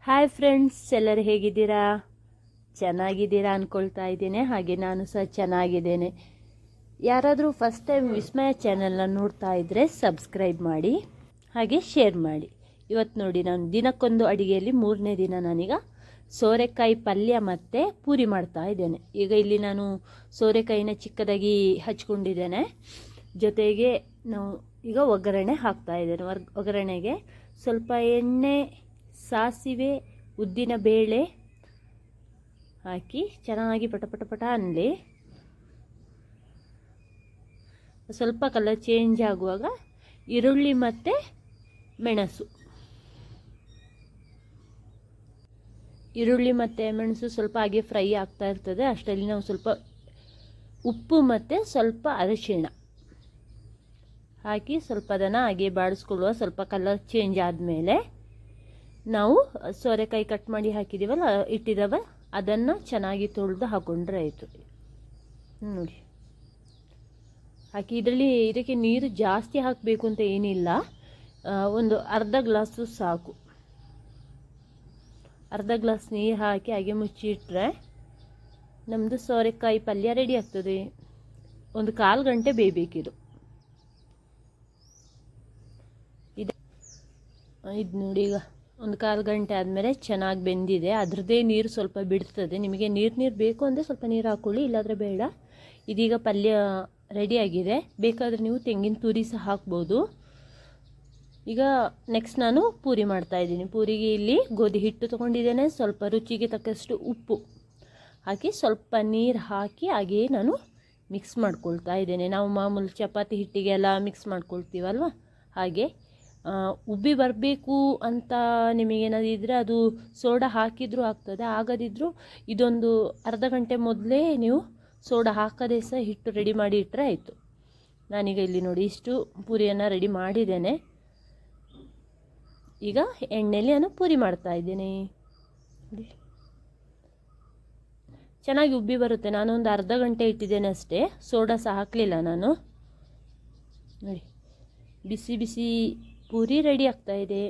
Hi friends, ಎಲ್ಲರೂ ಹೇಗಿದ್ದೀರಾ? ಚೆನ್ನಾಗಿದ್ದೀರಾ ಅಂದ್ಕೊಳ್ತಾ ಇದ್ದೇನೆ. ಹಾಗೆ ನಾನು ಸಹ ಚೆನ್ನಾಗಿದ್ದೇನೆ. ಯಾರಾದರೂ ಫಸ್ಟ್ ಟೈಮ್ ವಿಸ್ಮಯ ಚಾನೆಲ್ನ ನೋಡ್ತಾ ಇದ್ದರೆ ಸಬ್ಸ್ಕ್ರೈಬ್ ಮಾಡಿ, ಹಾಗೆ ಶೇರ್ ಮಾಡಿ. ಇವತ್ತು ನೋಡಿ, ನಾನು ದಿನಕ್ಕೊಂದು ಅಡುಗೆಯಲ್ಲಿ 3ನೇ ದಿನ ನಾನೀಗ ಸೋರೆಕಾಯಿ ಪಲ್ಯ ಮತ್ತು ಪೂರಿ ಮಾಡ್ತಾ ಇದ್ದೇನೆ. ಈಗ ಇಲ್ಲಿ ನಾನು ಸೋರೆಕಾಯಿನ ಚಿಕ್ಕದಾಗಿ ಹಚ್ಕೊಂಡಿದ್ದೇನೆ. ಜೊತೆಗೆ ನಾವು ಈಗ ಒಗ್ಗರಣೆ ಹಾಕ್ತಾ ಇದ್ದೇನೆ. ಒಗ್ಗರಣೆಗೆ ಸ್ವಲ್ಪ ಎಣ್ಣೆ, ಸಾಸಿವೆ, ಉದ್ದಿನ ಬೇಳೆ ಹಾಕಿ ಚೆನ್ನಾಗಿ ಪಟ ಅನ್ನಲಿ. ಸ್ವಲ್ಪ ಕಲರ್ ಚೇಂಜ್ ಆಗುವಾಗ ಈರುಳ್ಳಿ ಮತ್ತು ಮೆಣಸು ಸ್ವಲ್ಪ ಹಾಗೆ ಫ್ರೈ ಆಗ್ತಾ ಇರ್ತದೆ. ಅಷ್ಟರಲ್ಲಿ ನಾವು ಸ್ವಲ್ಪ ಉಪ್ಪು ಮತ್ತು ಸ್ವಲ್ಪ ಅರಿಶಿಣ ಹಾಕಿ ಸ್ವಲ್ಪ ಅದನ್ನು ಹಾಗೆ ಬಾಡಿಸ್ಕೊಳ್ಳುವ. ಸ್ವಲ್ಪ ಕಲರ್ ಚೇಂಜ್ ಆದಮೇಲೆ ನಾವು ಸೋರೆಕಾಯಿ ಕಟ್ ಮಾಡಿ ಹಾಕಿದ್ದೀವಲ್ಲ, ಇಟ್ಟಿದ್ದಾವೆ, ಅದನ್ನು ಚೆನ್ನಾಗಿ ತೊಳೆದು ಹಾಕೊಂಡ್ರೆ ಆಯಿತು. ನೋಡಿ ಹಾಕಿ ಇದಕ್ಕೆ ನೀರು ಜಾಸ್ತಿ ಹಾಕಬೇಕು ಅಂತ ಏನಿಲ್ಲ, ಒಂದು ಅರ್ಧ ಗ್ಲಾಸು ಸಾಕು. ಅರ್ಧ ಗ್ಲಾಸ್ ನೀರು ಹಾಕಿ ಹಾಗೆ ಮುಚ್ಚಿಟ್ರೆ ನಮ್ಮದು ಸೋರೆಕಾಯಿ ಪಲ್ಯ ರೆಡಿ ಆಗ್ತದೆ. ಒಂದು 1/4 ಗಂಟೆ ಬೇಯಬೇಕಿದು. ಇದು ನೋಡಿ, ಈಗ ಒಂದು 1/4 ಗಂಟೆ ಆದಮೇಲೆ ಚೆನ್ನಾಗಿ ಬೆಂದಿದೆ. ಅದರದ್ದೇ ನೀರು ಸ್ವಲ್ಪ ಬಿಡ್ತದೆ. ನಿಮಗೆ ನೀರು ಬೇಕು ಅಂದರೆ ಸ್ವಲ್ಪ ನೀರು ಹಾಕ್ಕೊಳ್ಳಿ, ಇಲ್ಲಾಂದರೆ ಬೇಡ. ಇದೀಗ ಪಲ್ಯ ರೆಡಿಯಾಗಿದೆ. ಬೇಕಾದರೆ ನೀವು ತೆಂಗಿನ ತುರಿ ಸಹ ಹಾಕ್ಬೋದು. ಈಗ ನೆಕ್ಸ್ಟ್ ನಾನು ಪೂರಿ ಮಾಡ್ತಾಯಿದ್ದೀನಿ. ಪೂರಿಗೆ ಇಲ್ಲಿ ಗೋಧಿ ಹಿಟ್ಟು ತೊಗೊಂಡಿದ್ದೇನೆ. ಸ್ವಲ್ಪ ರುಚಿಗೆ ತಕ್ಕಷ್ಟು ಉಪ್ಪು ಹಾಕಿ ಸ್ವಲ್ಪ ನೀರು ಹಾಕಿ ಹಾಗೆಯೇ ನಾನು ಮಿಕ್ಸ್ ಮಾಡ್ಕೊಳ್ತಾ ಇದ್ದೇನೆ. ನಾವು ಮಾಮೂಲು ಚಪಾತಿ ಹಿಟ್ಟಿಗೆಲ್ಲ ಮಿಕ್ಸ್ ಮಾಡ್ಕೊಳ್ತೀವಲ್ವ, ಹಾಗೆ ಉಬ್ಬಿ ಬರಬೇಕು ಅಂತ ನಿಮಗೇನಾದ್ರು ಇದ್ದರೆ ಅದು ಸೋಡಾ ಹಾಕಿದರೂ ಆಗ್ತದೆ. ಆಗದಿದ್ದರೂ ಇದೊಂದು ಅರ್ಧ ಗಂಟೆ ಮೊದಲೇ ನೀವು ಸೋಡಾ ಹಾಕದೇ ಸಹ ಹಿಟ್ಟು ರೆಡಿ ಮಾಡಿ ಇಟ್ಟರೆ ಆಯಿತು. ನಾನೀಗ ಇಲ್ಲಿ ನೋಡಿ ಇಷ್ಟು ಪೂರಿಯನ್ನು ರೆಡಿ ಮಾಡಿದ್ದೇನೆ. ಈಗ ಎಣ್ಣೆಯಲ್ಲಿ ನಾನು ಪೂರಿ ಮಾಡ್ತಾ ಇದ್ದೇನೆ. ಚೆನ್ನಾಗಿ ಉಬ್ಬಿ ಬರುತ್ತೆ. ನಾನೊಂದು ಅರ್ಧ ಗಂಟೆ ಇಟ್ಟಿದ್ದೇನೆ ಅಷ್ಟೇ, ಸೋಡಾ ಸಹ ಹಾಕಲಿಲ್ಲ ನಾನು. ನೋಡಿ, ಬಿಸಿ ಬಿಸಿ ಪೂರಿ ರೆಡಿ ಆಗ್ತಾ ಇದೆ.